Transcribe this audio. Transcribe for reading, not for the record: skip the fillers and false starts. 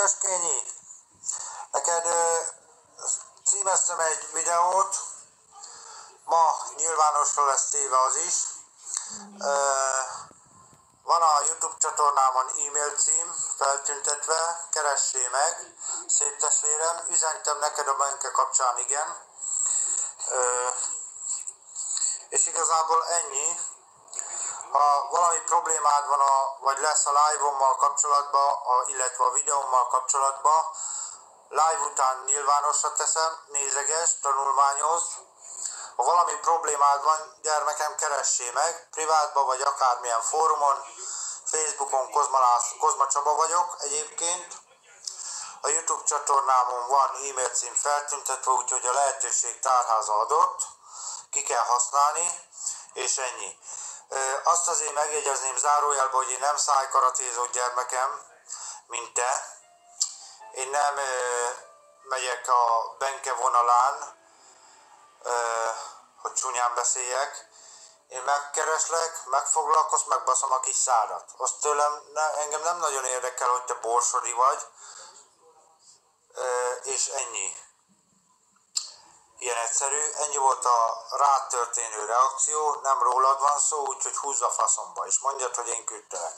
Vöröskényi, neked címeztem egy videót, ma nyilvánosra lesz téve az is. Van a YouTube csatornámon e-mail cím feltüntetve, keressél meg, szép testvérem, üzentem neked a Benke kapcsán, igen. És igazából ennyi. Ha valami problémád van, vagy lesz a live-ommal kapcsolatban, illetve a videómmal kapcsolatban, live után nyilvánosra teszem, nézeges, tanulmányozd. Ha valami problémád van, gyermekem, keressél meg, privátban vagy akármilyen fórumon, Facebookon Kozma Csaba vagyok egyébként. A YouTube csatornámon van e-mail cím feltüntetve, úgyhogy a lehetőség tárháza adott, ki kell használni, és ennyi. Azt azért megjegyezném zárójelben, hogy én nem szájkaratézó, gyermekem, mint te. Én nem megyek a Benke vonalán, hogy csúnyán beszéljek. Én megkereslek, megfoglalkozz, megbaszom a kis szádat. Azt tőlem, engem nem nagyon érdekel, hogy te borsodi vagy, és ennyi. Ilyen egyszerű, ennyi volt a rád történő reakció, nem rólad van szó, úgyhogy húzz a faszomba, és mondjad, hogy én küldtelek.